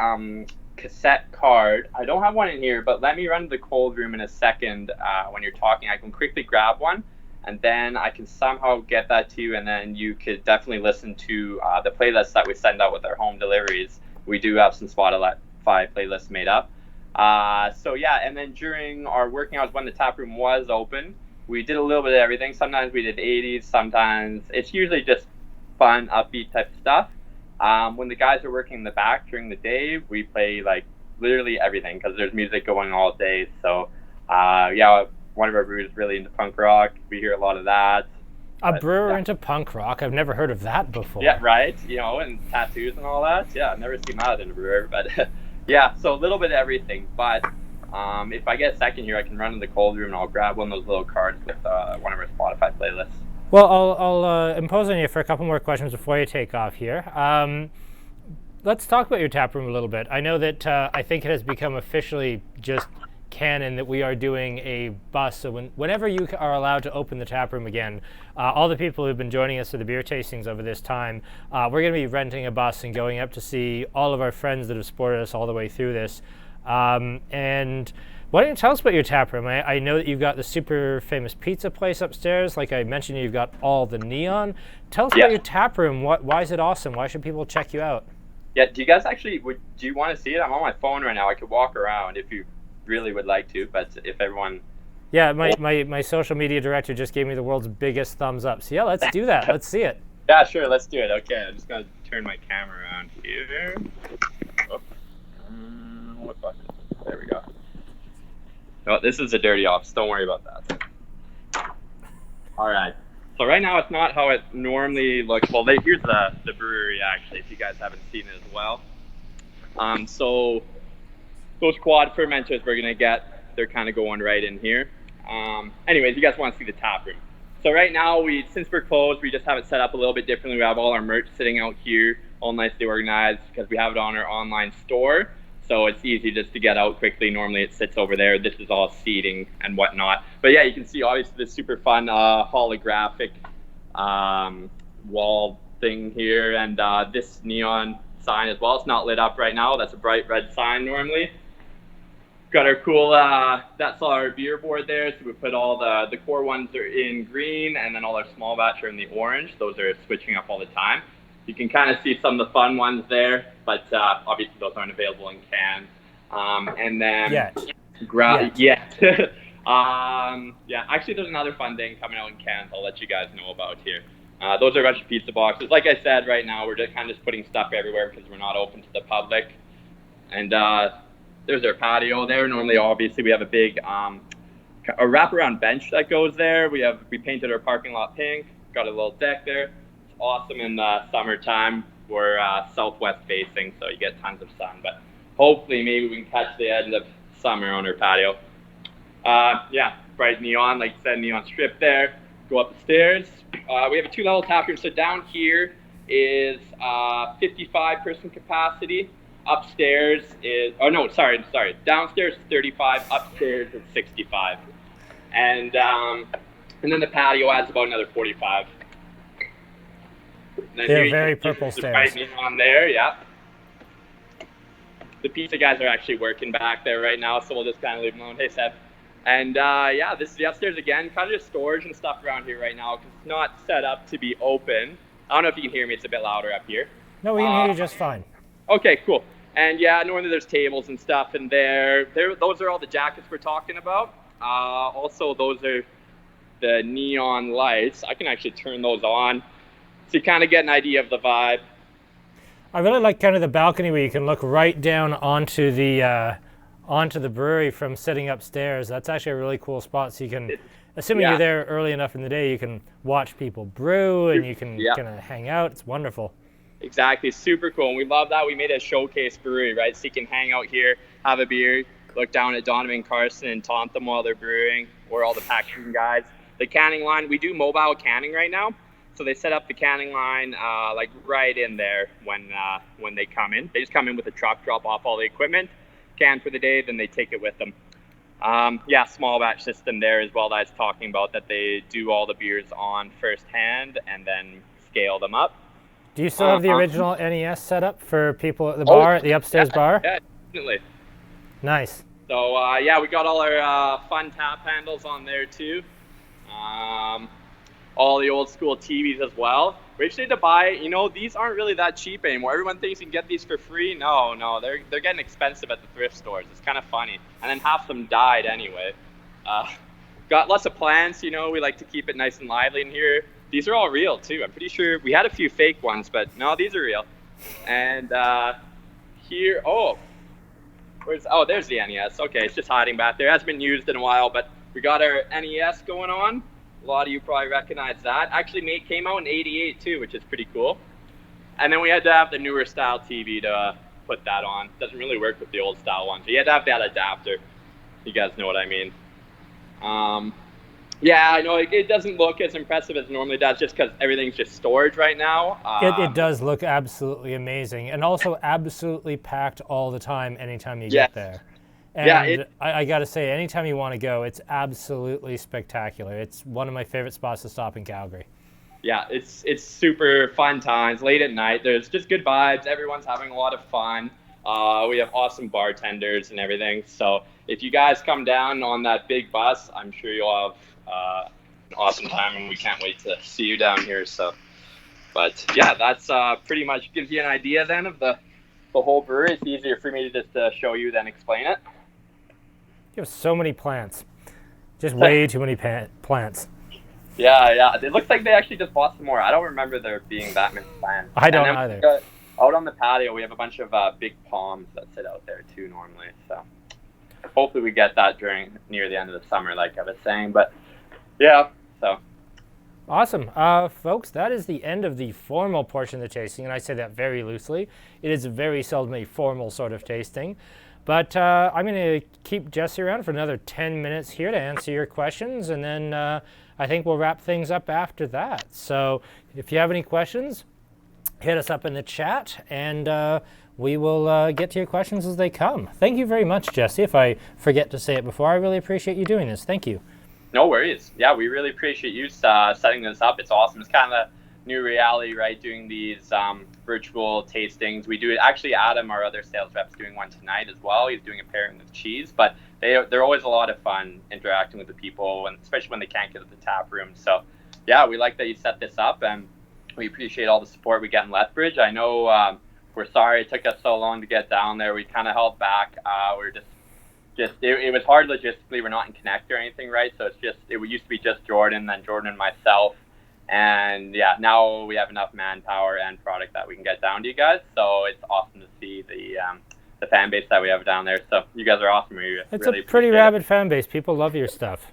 cassette card. I don't have one in here, but let me run to the cold room in a second when you're talking. I can quickly grab one, and then I can somehow get that to you, and then you could definitely listen to the playlists that we send out with our home deliveries. We do have some Spotify playlists made up. So yeah, and then during our working hours when the tap room was open, we did a little bit of everything. Sometimes we did 80s, sometimes it's usually just fun, upbeat type of stuff. When the guys are working in the back during the day, we play like literally everything because there's music going all day. So yeah, one of our brewers is really into punk rock. We hear a lot of that.
A brewer into punk rock? I've never heard of that before.
Yeah, right. And tattoos and all that. Yeah, I've never seen that in a brewer. But yeah, so a little bit of everything. But if I get a second here, I can run in the cold room and I'll grab one of those little cards with one of our Spotify playlists.
Well, I'll impose on you for a couple more questions before you take off here. Let's talk about your tap room a little bit. I know that I think it has become officially just canon that we are doing a bus. So whenever you are allowed to open the tap room again, all the people who've been joining us for the beer tastings over this time, we're going to be renting a bus and going up to see all of our friends that have supported us all the way through this. And why don't you tell us about your tap room? I know that you've got the super famous pizza place upstairs. Like I mentioned, you've got all the neon. Tell us about your tap room. Why is it awesome? Why should people check you out?
Yeah, do you guys actually, do you want to see it? I'm on my phone right now. I could walk around if you really would like to, but if everyone...
Yeah, my social media director just gave me the world's biggest thumbs up. So yeah, let's do that. Let's see it.
Yeah, sure, let's do it. Okay, I'm just going to turn my camera around here. Oh. What button? There we go. Oh, this is a dirty office. Don't worry about that. All right. So right now it's not how it normally looks. Well, here's the brewery, actually, if you guys haven't seen it as well. So those quad fermenters we're going to get, they're kind of going right in here. Anyways, you guys want to see the tap room. So right now, since we're closed, we just have it set up a little bit differently. We have all our merch sitting out here, all nicely organized, because we have it on our online store. So it's easy just to get out quickly. Normally it sits over there. This is all seating and whatnot. But yeah, you can see obviously this super fun holographic wall thing here, and this neon sign as well. It's not lit up right now. That's a bright red sign normally. got our cool, that's our beer board there. So we put all the core ones are in green, and then all our small batch are in the orange. Those are switching up all the time. You can kind of see some of the fun ones there, but obviously those aren't available in cans. And then yeah. Actually, there's another fun thing coming out in cans I'll let you guys know about here. Those are a bunch of pizza boxes. Like I said, right now we're just kind of putting stuff everywhere because we're not open to the public. And there's our patio there. Normally, obviously, we have a big a wraparound bench that goes there. We painted our parking lot pink. Got a little deck there. It's awesome in the summertime. We're southwest facing, so you get tons of sun. But hopefully, maybe we can catch the end of summer on our patio. Bright neon, like you said, neon strip there. Go up the stairs. We have a 2-level tap room. So down here is 55-person capacity. Upstairs is, downstairs is 35, upstairs is 65. And then the patio adds about another 45.
They're very purple stairs.
Bright neon there, yeah. The pizza guys are actually working back there right now, so we'll just kind of leave them alone. Hey, Seb. And this is the upstairs again, kind of just storage and stuff around here right now because it's not set up to be open. I don't know if you can hear me, it's a bit louder up here.
No, we can hear you just fine.
Okay, cool. And normally there's tables and stuff in there. Those are all the jackets we're talking about. Also, those are the neon lights. I can actually turn those on so you kind of get an idea of the vibe.
I really like kind of the balcony where you can look right down onto the brewery from sitting upstairs. That's actually a really cool spot. So you can, assuming you're there early enough in the day, you can watch people brew and you can kind of hang out. It's wonderful.
Exactly, super cool. And we love that. We made a showcase brewery, right? So you can hang out here, have a beer, look down at Donovan Carson and taunt them while they're brewing, or all the packaging guys. The canning line, we do mobile canning right now. So they set up the canning line like right in there when they come in. They just come in with a truck, drop off all the equipment, can for the day, then they take it with them. Small batch system there as well that I was talking about, that they do all the beers on firsthand and then scale them up.
Do you still have the original NES set up for people at the bar, at the upstairs bar?
Yeah, definitely.
Nice.
So, we got all our fun tap handles on there too. All the old school TVs as well. We actually had to buy, these aren't really that cheap anymore. Everyone thinks you can get these for free. No, they're getting expensive at the thrift stores. It's kind of funny. And then half of them died anyway. Got lots of plants, we like to keep it nice and lively in here. These are all real too. I'm pretty sure we had a few fake ones, but no, these are real. And here, there's the NES. Okay, it's just hiding back there. It hasn't been used in a while, but we got our NES going on. A lot of you probably recognize that. Actually, came out in '88 too, which is pretty cool. And then we had to have the newer style TV to put that on. Doesn't really work with the old style one, so you had to have that adapter. You guys know what I mean. I know it doesn't look as impressive as it normally does just because everything's just storage right now.
It does look absolutely amazing and also absolutely packed all the time anytime you get there. And I got to say, anytime you want to go, it's absolutely spectacular. It's one of my favorite spots to stop in Calgary.
Yeah, it's super fun times, late at night. There's just good vibes. Everyone's having a lot of fun. We have awesome bartenders and everything. So if you guys come down on that big bus, I'm sure you'll have an awesome time, and we can't wait to see you down here. So, but that's pretty much gives you an idea then of the whole brewery. It's easier for me to just show you than explain it.
You have so many plants, just way too many plants.
Yeah. It looks like they actually just bought some more. I don't remember there being that many plants.
I don't either.
Out on the patio, we have a bunch of big palms that sit out there too normally. So hopefully we get that near the end of the summer, like I was saying. But so.
Awesome. Folks, that is the end of the formal portion of the tasting, and I say that very loosely. It is very seldom a formal sort of tasting. But I'm going to keep Jesse around for another 10 minutes here to answer your questions, and then I think we'll wrap things up after that. So if you have any questions, hit us up in the chat, and we will get to your questions as they come. Thank you very much, Jesse. If I forget to say it before, I really appreciate you doing this. Thank you.
No worries. Yeah, we really appreciate you setting this up. It's awesome. It's kind of a new reality, right? Doing these virtual tastings. We do it. Actually, Adam, our other sales rep's doing one tonight as well. He's doing a pairing with cheese, but they're always a lot of fun interacting with the people, and especially when they can't get to the tap room. So, yeah, we like that you set this up, and we appreciate all the support we get in Lethbridge. I know we're sorry it took us so long to get down there. We kind of held back. We're just it was hard logistically. We're not in Connect or anything, right? So it used to be just Jordan, then Jordan and myself. And yeah, now we have enough manpower and product that we can get down to you guys. So it's awesome to see the fan base that we have down there. So you guys are awesome.
It's really a pretty rabid fan base. People love your stuff.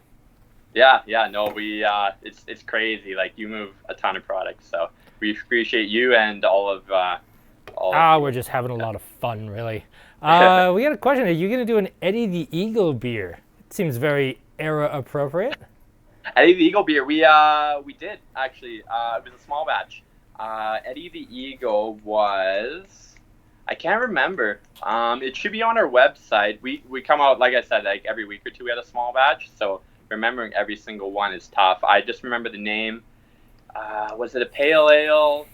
Yeah, no, we it's crazy. Like, you move a ton of products, so we appreciate you and all of
we're just having a lot of fun, really. We got a question. Are you going to do an Eddie the Eagle beer? It seems very era appropriate.
Eddie the Eagle beer, we did actually. It was a small batch. Eddie the Eagle was, I can't remember. It should be on our website. We come out, like I said, like every week or two we had a small batch. So remembering every single one is tough. I just remember the name. Was it a pale ale?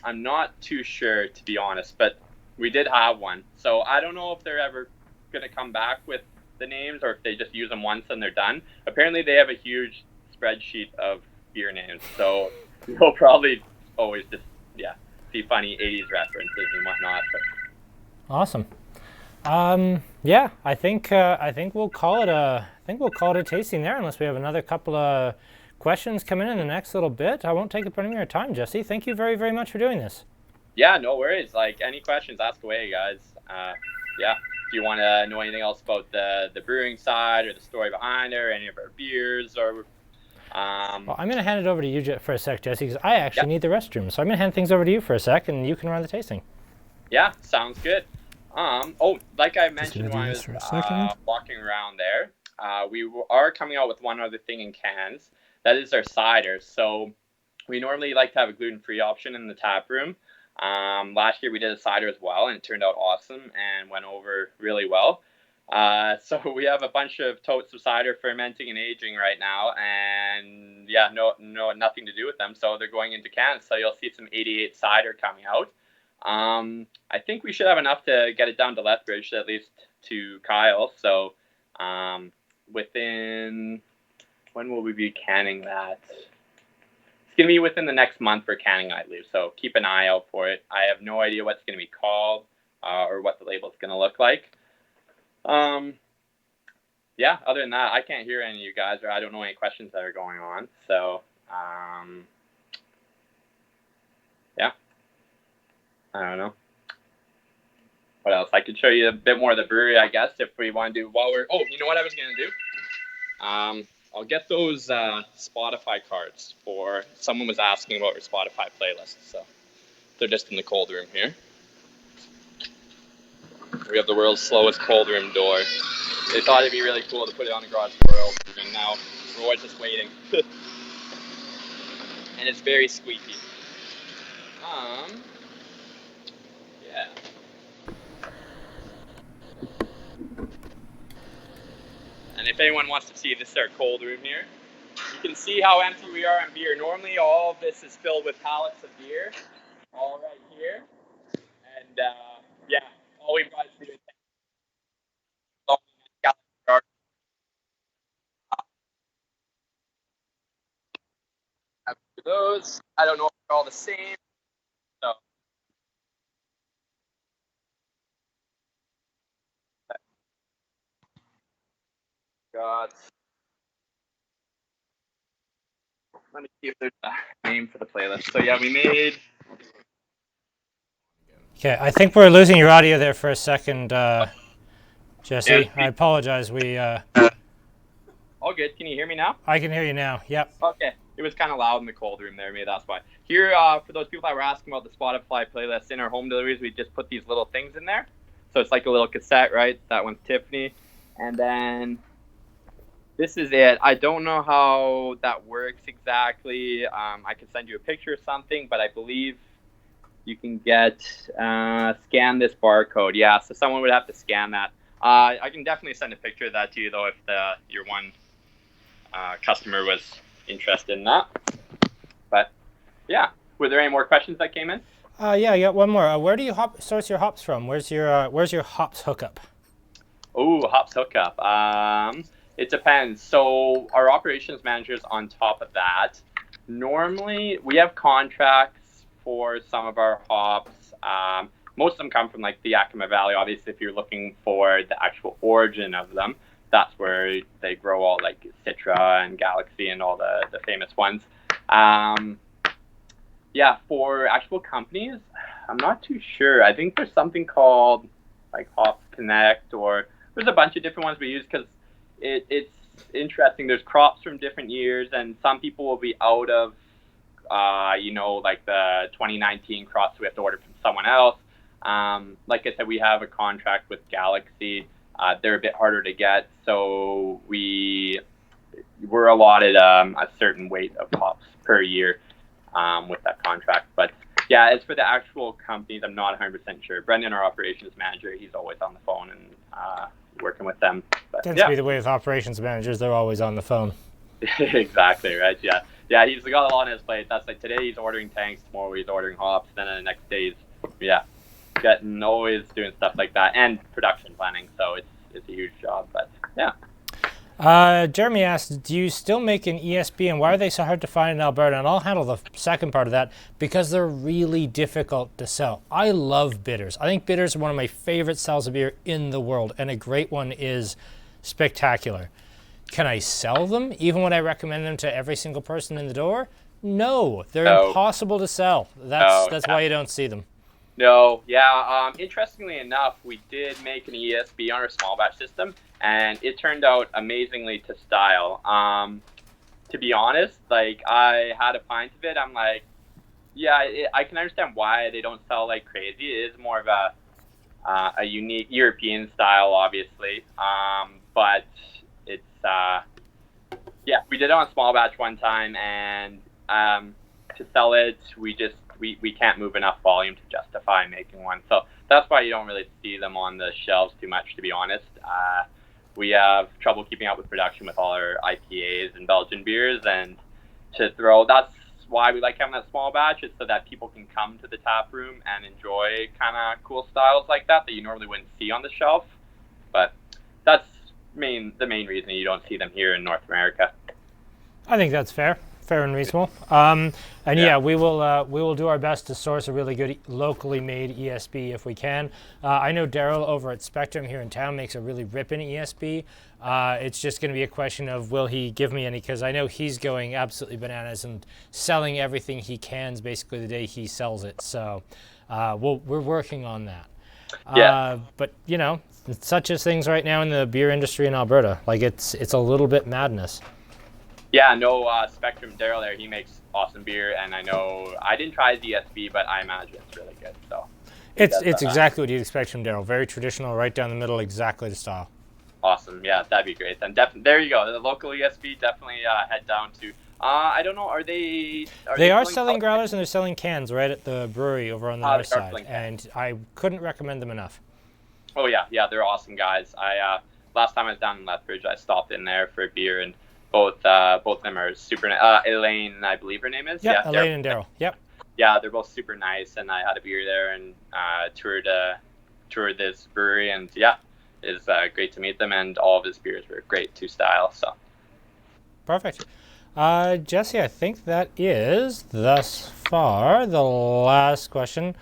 I'm not too sure, to be honest, but we did have one. So I don't know if they're ever going to come back with the names or if they just use them once and they're done. Apparently they have a huge spreadsheet of beer names, so you'll probably always just see funny 80s references and whatnot. But.
Awesome. Yeah, I think we'll call it a tasting there, unless we have another couple of questions come in the next little bit. I won't take up any more time, Jesse. Thank you very, very much for doing this.
Yeah, no worries. Like, any questions, ask away, guys. If you want to know anything else about the brewing side or the story behind it or any of our beers or...
Well, I'm going to hand it over to you for a sec, Jesse, because I actually need the restroom. So I'm going to hand things over to you for a sec, and you can run the tasting.
Yeah, sounds good. Like I mentioned when I was walking around there, we are coming out with one other thing in cans. That is our cider. So we normally like to have a gluten-free option in the tap room. Last year we did a cider as well, and it turned out awesome and went over really well. So we have a bunch of totes of cider fermenting and aging right now, and nothing to do with them. So they're going into cans. So you'll see some 88 cider coming out. I think we should have enough to get it down to Lethbridge, at least to Kyle. So when will we be canning that? It's going to be within the next month for canning, I believe. So keep an eye out for it. I have no idea what it's going to be called or what the label is going to look like. Other than that, I can't hear any of you guys, or I don't know any questions that are going on. So, I don't know. What else? I could show you a bit more of the brewery, I guess, if we want to do you know what I was going to do? I'll get those Spotify cards for someone was asking about your Spotify playlist. So they're just in the cold room here. We have the world's slowest cold room door. They thought it'd be really cool to put it on the garage door open, and now we're always just waiting. And it's very squeaky. And if anyone wants to see, this is our cold room here. You can see how empty we are on beer. Normally all of this is filled with pallets of beer, all right here. And all we've got to do is those. I don't know if they're all the same. So let me see if there's a name for the playlist. So we made.
Okay, I think we're losing your audio there for a second, Jesse.
Yeah.
I apologize.
All good. Can you hear me now?
I can hear you now. Yep.
Okay. It was kind of loud in the cold room there. Maybe that's why. Here, for those people that were asking about the Spotify playlist, in our home deliveries, we just put these little things in there. So it's like a little cassette, right? That one's Tiffany. And then this is it. I don't know how that works exactly. I can send you a picture or something, but I believe you can scan this barcode. Yeah, so someone would have to scan that. I can definitely send a picture of that to you, though, if your one customer was interested in that. But, yeah. Were there any more questions that came in?
Yeah, I got one more. Where do you source your hops from? Where's your hops hookup?
Oh, hops hookup. It depends. So our operations manager's on top of that. Normally, we have contracts for some of our hops. Most of them come from like the Yakima Valley. Obviously, if you're looking for the actual origin of them, that's where they grow all like Citra and Galaxy and all the famous ones. Yeah, for actual companies, I'm not too sure. I think there's something called like Hops Connect, or there's a bunch of different ones we use because it's interesting. There's crops from different years, and some people will be out of, like the 2019 crops, so we have to order from someone else. Like I said, we have a contract with Galaxy. They're a bit harder to get, so we're allotted a certain weight of hops per year with that contract. But yeah, as for the actual companies, I'm not 100% sure. Brendan, our operations manager, he's always on the phone and working with them. But,
Tends to be the way with operations managers. They're always on the phone.
Exactly, right? Yeah, he's got a lot on his plate. That's like today he's ordering tanks, tomorrow he's ordering hops, then the next day he's always doing stuff like that, and production planning. So it's a huge job, but yeah.
Jeremy asked, do you still make an ESB, and why are they so hard to find in Alberta? And I'll handle the second part of that, because they're really difficult to sell. I love bitters. I think bitters are one of my favorite styles of beer in the world, and a great one is Spectacular. Can I sell them, even when I recommend them to every single person in the door? No, they're impossible to sell. That's why you don't see them.
No, yeah. Interestingly enough, we did make an ESB on our small batch system, and it turned out amazingly to style. To be honest, like I had a pint of it. I'm like, yeah, I can understand why they don't sell like crazy. It is more of a unique European style, obviously. But it's we did it on small batch one time, and to sell it, we can't move enough volume to justify making one. So that's why you don't really see them on the shelves too much, to be honest. We have trouble keeping up with production with all our IPAs and Belgian beers, and that's why we like having that small batch, is so that people can come to the tap room and enjoy kind of cool styles like that you normally wouldn't see on the shelf. But that's the main reason you don't see them here in North America.
I think that's fair and reasonable. We will do our best to source a really good locally made ESB if we can. I know Daryl over at Spectrum here in town makes a really ripping ESB. It's just going to be a question of, will he give me any, because I know he's going absolutely bananas and selling everything he can basically the day he sells it. So we're working on that. But such as things right now in the beer industry in Alberta, like it's a little bit madness.
Yeah, no, Spectrum, Daryl there, he makes awesome beer, and I know I didn't try his ESB, but I imagine it's really good. So
it's exactly what you'd expect from Daryl. Very traditional, right down the middle, exactly the style.
Awesome, yeah, that'd be great. Then there you go, the local ESB, definitely head down to. I don't know, are they?
They are selling growlers, and they're selling cans right at the brewery over on the north side, and I couldn't recommend them enough.
Oh yeah, they're awesome guys. Last time I was down in Lethbridge, I stopped in there for a beer, and both of them are super nice. Elaine, I believe her name is.
Yep, yeah, Elaine and Daryl. Yep.
Yeah, they're both super nice, and I had a beer there and toured this brewery, and it's great to meet them, and all of his beers were great to style. So.
Perfect. Jesse, I think that is thus far the last question.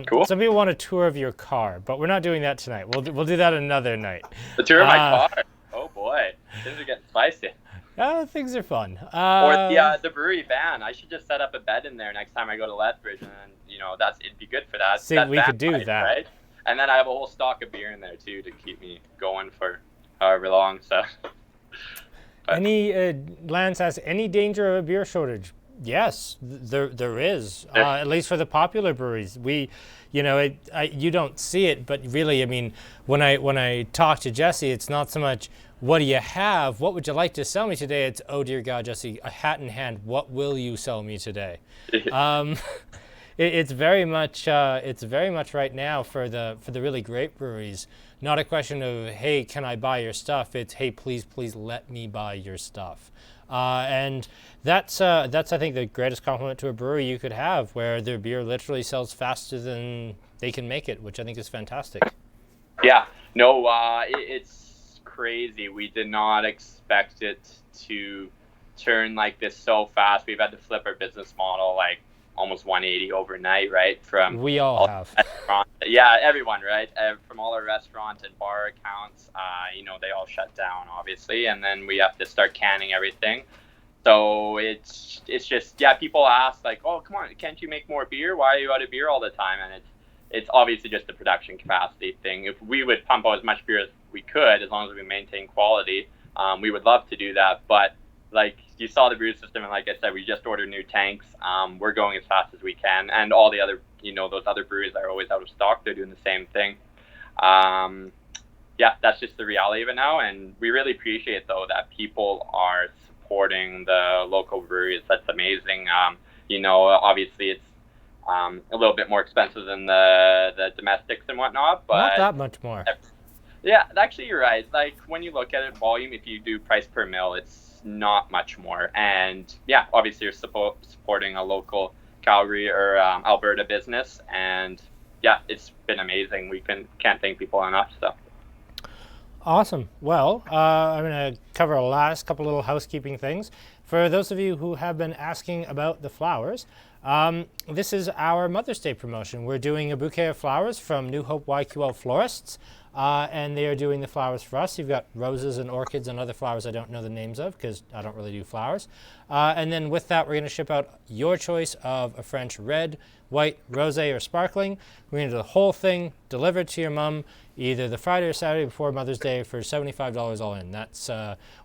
Cool.
Some people want a tour of your car, but we're not doing that tonight. We'll do that another night.
The tour of my car. Oh boy, things are getting spicy.
Things are fun.
Or the brewery van. I should just set up a bed in there next time I go to Lethbridge, and it'd be good for that.
See, we could do that,
right? And then I have a whole stock of beer in there too to keep me going for however long. So.
Lance asks, any danger of a beer shortage? Yes, there is. At least for the popular breweries, you don't see it, but really, I mean, when I talk to Jesse, it's not so much what do you have, what would you like to sell me today? It's, oh dear God, Jesse, a hat in hand, what will you sell me today? It's very much right now for the really great breweries. Not a question of, hey, can I buy your stuff? It's, hey, please let me buy your stuff. And that's I think the greatest compliment to a brewery you could have, where their beer literally sells faster than they can make it, which I think is fantastic.
Yeah, no, it's crazy. We did not expect it to turn like this so fast. We've had to flip our business model like almost 180 overnight, right? From
We all have.
Yeah, everyone, right? From all our restaurant and bar accounts, they all shut down, obviously, and then we have to start canning everything. So it's just, yeah, people ask like, oh, come on, can't you make more beer? Why are you out of beer all the time? And it's obviously just the production capacity thing. If we would pump out as much beer as we could, as long as we maintain quality, we would love to do that. But like you saw the brew system, and like I said, we just ordered new tanks. We're going as fast as we can, and all the other, those other breweries are always out of stock. They're doing the same thing. Yeah, that's just the reality of it now, and we really appreciate though that people are supporting the local breweries. That's amazing. Obviously it's a little bit more expensive than the domestics and whatnot, but
Not that much more.
Yeah, actually you're right. Like when you look at it volume, if you do price per mil, it's not much more. And yeah, obviously you're supporting a local Calgary or Alberta business, and yeah, it's been amazing. We can't thank people enough. So
Awesome. Well, I'm going to cover a last couple little housekeeping things. For those of you who have been asking about the flowers, this is our Mother's Day promotion. We're doing a bouquet of flowers from New Hope YQL Florists, and they are doing the flowers for us. You've got roses and orchids and other flowers I don't know the names of because I don't really do flowers. And then with that, we're going to ship out your choice of a French red, white, rosé, or sparkling. We're going to do the whole thing delivered to your mom either the Friday or Saturday before Mother's Day for $75 all in. That's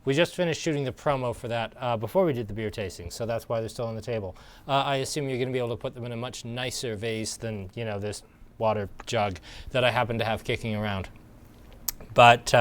we just finished shooting the promo for that before we did the beer tasting, so that's why they're still on the table. I assume you're going to be able to put them in a much nicer vase than this water jug that I happen to have kicking around. But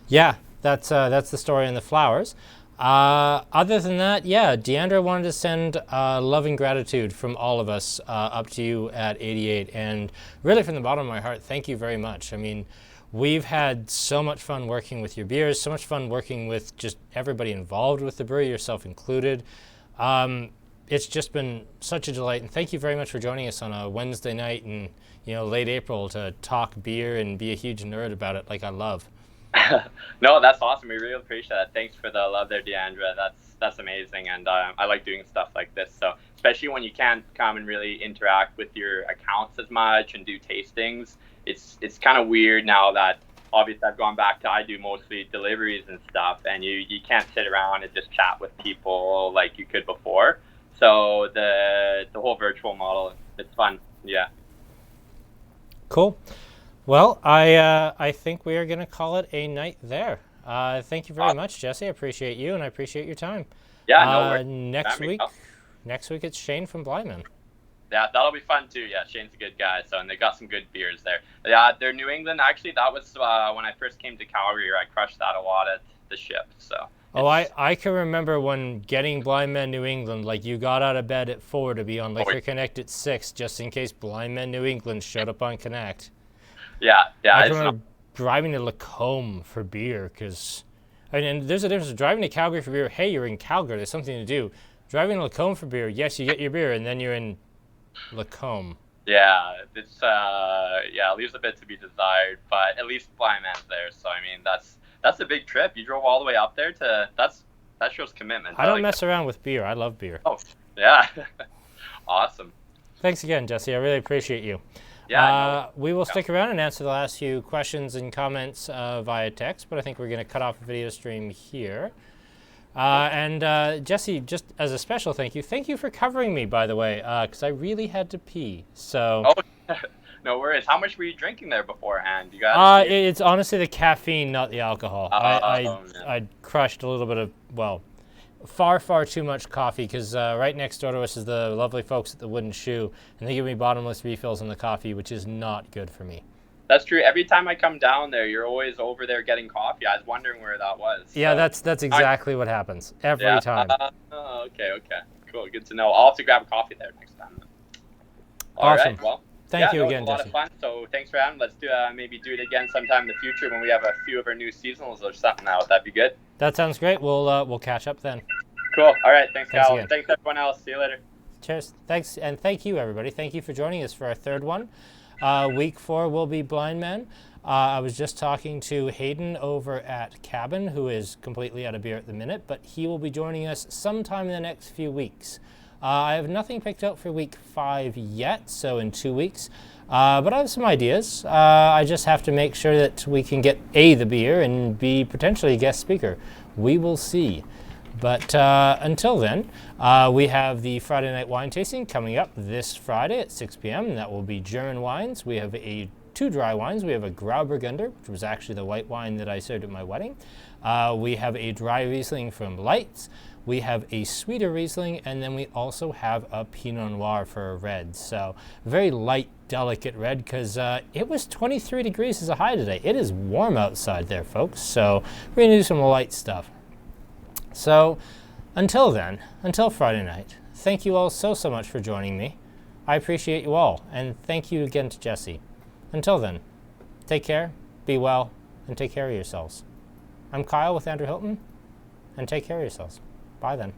yeah, that's the story on the flowers. Other than that, yeah, Deandra wanted to send love and gratitude from all of us up to you at 88. And really from the bottom of my heart, thank you very much. I mean, we've had so much fun working with your beers, so much fun working with just everybody involved with the brewery, yourself included. It's just been such a delight. And thank you very much for joining us on a Wednesday night in late April to talk beer and be a huge nerd about it like I love.
No, that's awesome. We really appreciate that. Thanks for the love there, Deandra. That's amazing, and I like doing stuff like this. So especially when you can't come and really interact with your accounts as much and do tastings, it's kind of weird now that obviously I've gone back to I do mostly deliveries and stuff, and you can't sit around and just chat with people like you could before. So the whole virtual model, it's fun. Yeah.
Cool. Well, I think we are going to call it a night there. Thank you very much, Jesse. I appreciate you, and I appreciate your time.
Yeah, no worries.
Next week it's Shane from Blyman.
Yeah, that'll be fun too. Yeah, Shane's a good guy, and they got some good beers there. Yeah, they're New England. Actually, that was when I first came to Calgary. I crushed that a lot at the ship. So.
Oh, I can remember when getting Blind Men New England, like you got out of bed at 4 to be on Liquor Connect at 6, just in case Blind Men New England showed up on Connect.
Yeah.
I remember driving to Lacombe for beer because, and there's a difference of driving to Calgary for beer. Hey, you're in Calgary. There's something to do. Driving to Lacombe for beer. Yes, you get your beer, and then you're in Lacombe.
Yeah, it's it leaves a bit to be desired, but at least Blind Man's there. So I mean, that's a big trip. You drove all the way up there that shows commitment.
I don't mess around with beer. I love beer.
Oh, yeah. Awesome.
Thanks again, Jesse. I really appreciate you.
Yeah.
We will stick around and answer the last few questions and comments via text, but I think we're going to cut off the video stream here. And Jesse, just as a special thank you for covering me, by the way, because I really had to pee. So.
Oh, no worries. How much were you drinking there beforehand? You got.
It's honestly the caffeine, not the alcohol. I crushed a little bit of far too much coffee because right next door to us is the lovely folks at the Wooden Shoe, and they give me bottomless refills on the coffee, which is not good for me.
That's true. Every time I come down there, you're always over there getting coffee. I was wondering where that was.
Yeah, that's exactly what happens every time.
Okay. Cool. Good to know. I'll have to grab a coffee there next time. All right. Well,
thank you again,
it was
Jesse.
a lot of fun. So thanks for having. Let's maybe do it again sometime in the future when we have a few of our new seasonals or something out. That'd be good.
That sounds great. We'll catch up then.
Cool. All right. Thanks,
Thanks
Kyle.
again.
Thanks, everyone else. See you later.
Cheers. Thanks, and thank you, everybody. Thank you for joining us for our third one. Week 4 will be Blind Men. I was just talking to Hayden over at Cabin, who is completely out of beer at the minute, but he will be joining us sometime in the next few weeks. I have nothing picked out for week 5 yet, so in 2 weeks. But I have some ideas. I just have to make sure that we can get A, the beer, and B, potentially a guest speaker. We will see. But until then, we have the Friday night wine tasting coming up this Friday at 6 p.m. And that will be German wines. We have 2 dry wines. We have a Grauburgunder, which was actually the white wine that I served at my wedding. We have a dry Riesling from Lights. We have a sweeter Riesling, and then we also have a Pinot Noir for a red. So very light, delicate red, because it was 23 degrees as a high today. It is warm outside there, folks. So we're going to do some light stuff. So until then, until Friday night, thank you all so much for joining me. I appreciate you all, and thank you again to Jesse. Until then, take care, be well, and take care of yourselves. I'm Kyle with Andrew Hilton, and take care of yourselves. Bye then.